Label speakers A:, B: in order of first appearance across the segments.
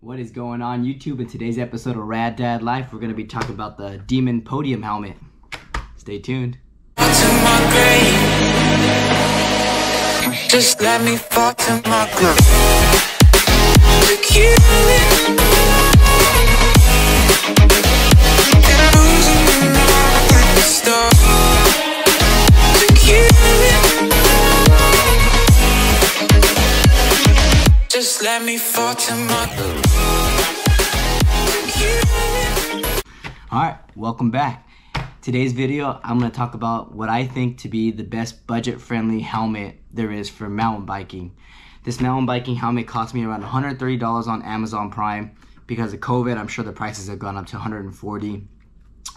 A: What is going on YouTube? In today's episode of Rad Dad Life, we're going to be talking about the Demon Podium helmet. Stay tuned.
B: Just let me fall to my grave. Just let me fall to my grave.
A: Alright, welcome back. Today's video, I'm going to talk about what I think to be the best budget-friendly helmet there is for mountain biking. This mountain biking helmet cost me around $130 on Amazon Prime. Because of COVID, I'm sure the prices have gone up to $140.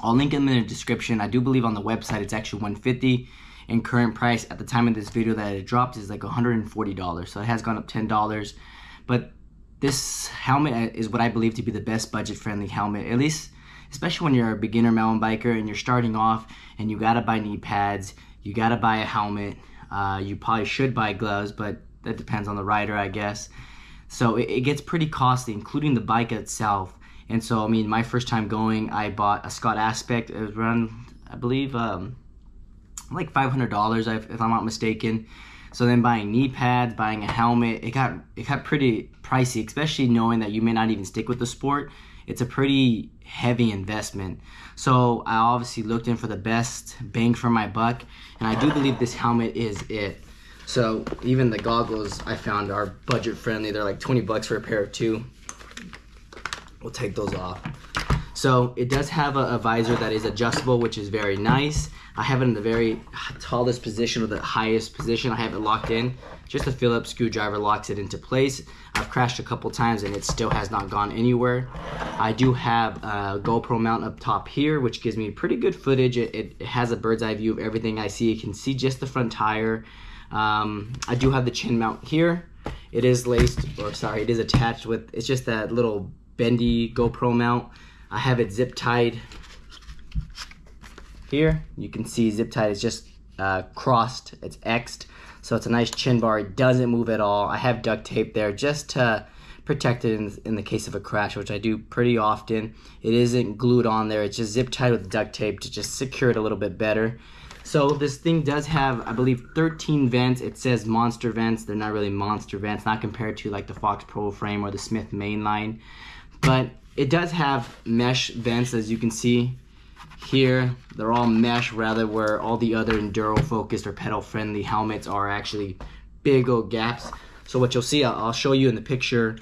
A: I'll link them in the description. I do believe on the website it's actually $150. And current price at the time of this video that it dropped is like $140. So it has gone up $10. But this helmet is what I believe to be the best budget-friendly helmet, at least especially when you're a beginner mountain biker and you're starting off and you gotta buy knee pads, you gotta buy a helmet, you probably should buy gloves, but that depends on the rider, I guess. So it gets pretty costly, including the bike itself. And so, I mean, my first time going, I bought a Scott Aspect. It was around, I believe, like $500 if I'm not mistaken. So then buying knee pads, buying a helmet, it got pretty pricey, especially knowing that you may not even stick with the sport. It's a pretty heavy investment. So I obviously looked in for the best bang for my buck, and I do believe this helmet is it. So even the goggles I found are budget friendly. They're like 20 bucks for a pair of two. We'll take those off. So it does have a visor that is adjustable, which is very nice. I have it in the very tallest position or the highest position. I have it locked in. Just a Phillips screwdriver locks it into place. I've crashed a couple times and it still has not gone anywhere. I do have a GoPro mount up top here, which gives me pretty good footage. It has a bird's eye view of everything I see. You can see just the front tire. I do have the chin mount here. It is laced, or sorry, it is attached with, it's just that little bendy GoPro mount. I have it zip tied here. You can see zip tied is just crossed, it's X'd. So it's a nice chin bar. It doesn't move at all. I have duct tape there just to protect it in the case of a crash, which I do pretty often. It isn't glued on there. It's just zip tied with duct tape to just secure it a little bit better. So this thing does have, I believe, 13 vents. It says monster vents. They're not really monster vents, not compared to like the Fox Pro Frame or the Smith Mainline. But it does have mesh vents, as you can see here. They're all mesh, rather, where all the other enduro focused or pedal friendly helmets are actually big old gaps. So what you'll see, I'll show you in the picture,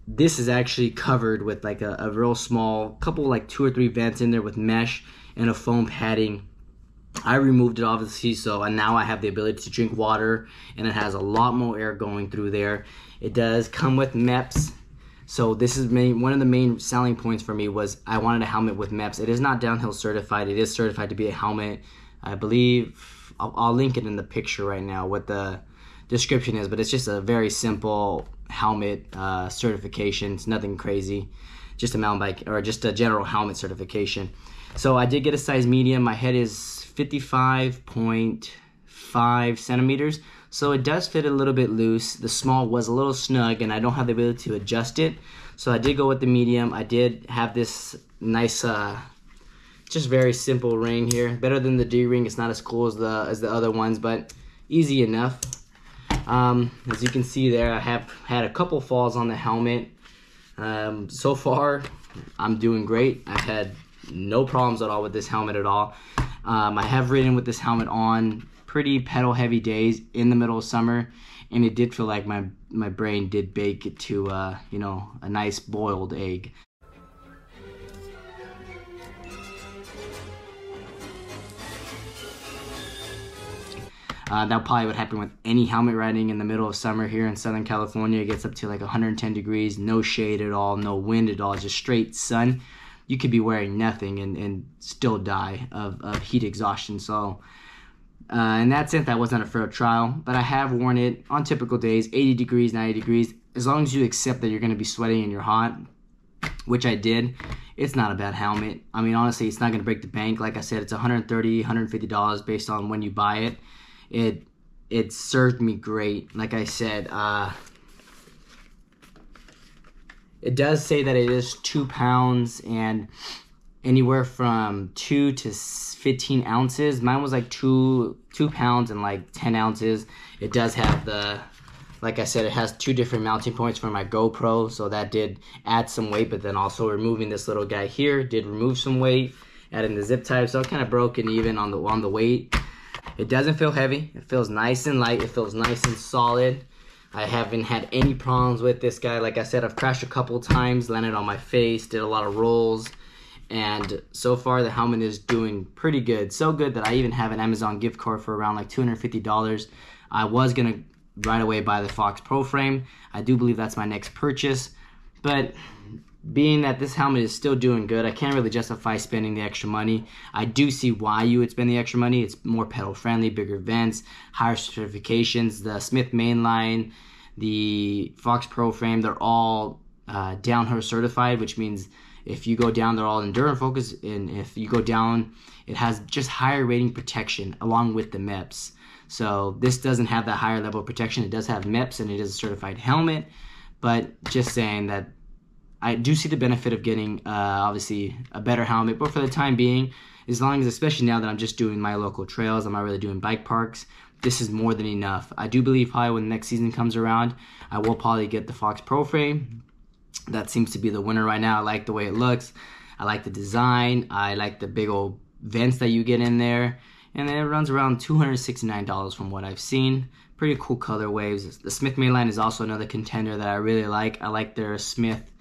A: this is actually covered with like a real small couple, like 2 or 3 vents in there with mesh and a foam padding. I removed it obviously, so now I have the ability to drink water, and it has a lot more air going through there. It does come with MEPS. So this is one of the main selling points for me was I wanted a helmet with MEPS. It is not downhill certified. It is certified to be a helmet. I believe, I'll link it in the picture right now what the description is, but it's just a very simple helmet certification. It's nothing crazy, just a mountain bike or just a general helmet certification. So I did get a size medium. My head is 55.5 centimeters. So it does fit a little bit loose. The small was a little snug and I don't have the ability to adjust it. So I did go with the medium. I did have this nice, just very simple ring here. Better than the D-ring. It's not as cool as the other ones, but easy enough. As you can see there, I have had a couple falls on the helmet. So far, I'm doing great. I've had no problems at all with this helmet at all. I have ridden with this helmet on pretty pedal heavy days in the middle of summer, and it did feel like my brain did bake it to you know, a nice boiled egg. That probably would happen with any helmet riding in the middle of summer here in Southern California. It gets up to like 110 degrees, no shade at all, no wind at all, just straight sun. You could be wearing nothing and still die of heat exhaustion. So in that sense, that wasn't a fair trial, but I have worn it on typical days, 80 degrees, 90 degrees. As long as you accept that you're going to be sweating and you're hot, which I did, it's not a bad helmet. I mean, honestly, it's not going to break the bank. Like I said, it's $130, $150 based on when you buy it. It served me great. Like I said, It does say that it is 2 pounds and anywhere from 2 to 15 ounces. Mine was like 2 pounds and like 10 ounces. It does have the, like I said, it has 2 different mounting points for my GoPro, so that did add some weight, but then also removing this little guy here did remove some weight, adding the zip tie, so it kind of broken even on the weight. It doesn't feel heavy. It feels nice and light. It feels nice and solid. I haven't had any problems with this guy. Like I said, I've crashed a couple times, landed on my face, did a lot of rolls, and so far the helmet is doing pretty good. So good that I even have an Amazon gift card for around like $250. I was gonna right away buy the Fox Pro frame. I do believe that's my next purchase, but being that this helmet is still doing good, I can't really justify spending the extra money. I do see why you would spend the extra money. It's more pedal friendly, bigger vents, higher certifications. The Smith mainline, the Fox Pro frame, they're all downhill certified, which means if you go down, they're all endurance focus, and if you go down, it has just higher rating protection along with the MEPS. So this doesn't have that higher level of protection. It does have MEPS and it is a certified helmet, but just saying that I do see the benefit of getting obviously a better helmet, but for the time being, as long as, especially now that I'm just doing my local trails, I'm not really doing bike parks, this is more than enough. I do believe probably when the next season comes around, I will probably get the Fox Pro frame. That seems to be the winner right now. I like the way it looks. I like the design. I like the big old vents that you get in there. And then it runs around $269 from what I've seen. Pretty cool color waves. The Smith mainline is also another contender that I really like. I like their Smith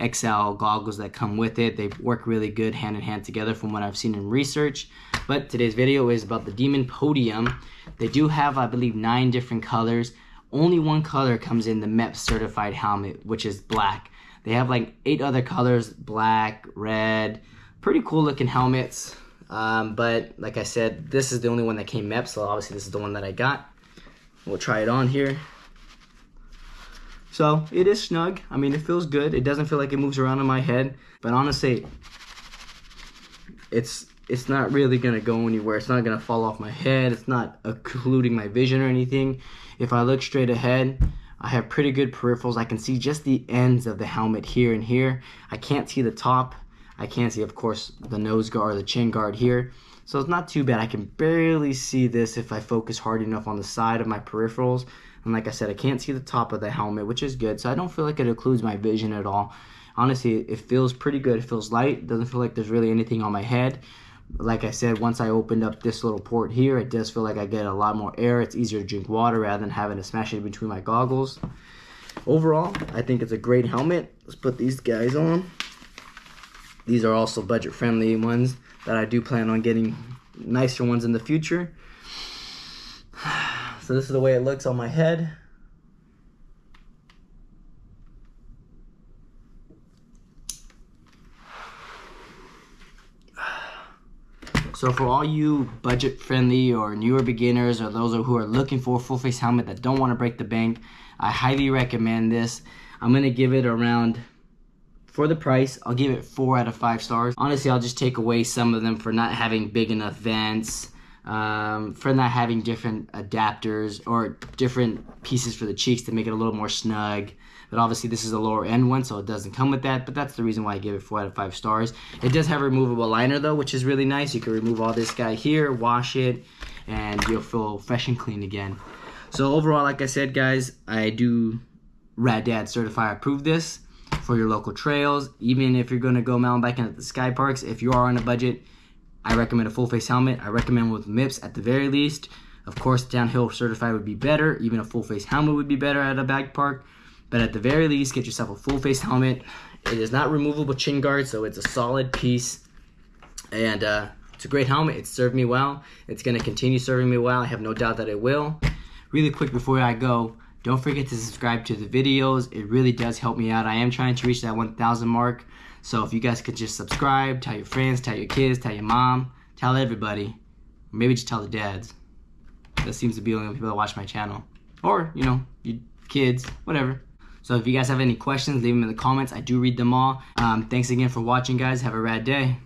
A: XL goggles that come with it. They work really good hand in hand together from what I've seen in research. But today's video is about the Demon Podium. They do have, I believe, 9 different colors. Only one color comes in the MEP certified helmet, which is black. They have like 8 other colors, black, red, pretty cool looking helmets. But like I said, this is the only one that came MEP, so obviously this is the one that I got. We'll try it on here. So it is snug. I mean, it feels good. It doesn't feel like it moves around in my head, but honestly, it's not really gonna go anywhere. It's not gonna fall off my head. It's not occluding my vision or anything. If I look straight ahead, I have pretty good peripherals. I can see just the ends of the helmet here and here. I can't see the top. I can't see, of course, the nose guard or the chin guard here. So it's not too bad. I can barely see this if I focus hard enough on the side of my peripherals. And like I said, I can't see the top of the helmet, which is good. So I don't feel like it occludes my vision at all. Honestly, it feels pretty good. It feels light. It doesn't feel like there's really anything on my head. Like I said, once I opened up this little port here, it does feel like I get a lot more air. It's easier to drink water rather than having to smash it between my goggles. Overall, I think it's a great helmet. Let's put these guys on. These are also budget-friendly ones that I do plan on getting nicer ones in the future. So this is the way it looks on my head. So for all you budget-friendly or newer beginners or those who are looking for a full-face helmet that don't want to break the bank, I highly recommend this. I'm going to give it around, for the price, I'll give it 4 out of 5 stars. Honestly, I'll just take away some of them for not having big enough vents, for not having different adapters or different pieces for the cheeks to make it a little more snug. But obviously this is a lower end one, so it doesn't come with that, but that's the reason why I give it 4 out of 5 stars. It does have a removable liner though, which is really nice. You can remove all this guy here, wash it, and you'll feel fresh and clean again. So overall, like I said, guys, I do Rad Dad Certify approve this for your local trails. Even if you're gonna go mountain biking at the sky parks, if you are on a budget, I recommend a full face helmet. I recommend with MIPS at the very least. Of course, downhill certified would be better. Even a full face helmet would be better at a bike park. But at the very least, get yourself a full face helmet. It is not removable chin guard, so it's a solid piece. And it's a great helmet. It's served me well. It's gonna continue serving me well. I have no doubt that it will. Really quick before I go, don't forget to subscribe to the videos. It really does help me out. I am trying to reach that 1,000 mark. So if you guys could just subscribe, tell your friends, tell your kids, tell your mom, tell everybody. Maybe just tell the dads. That seems to be the only people that watch my channel. Or, you know, your kids, whatever. So if you guys have any questions, leave them in the comments. I do read them all. Thanks again for watching, guys. Have a rad day.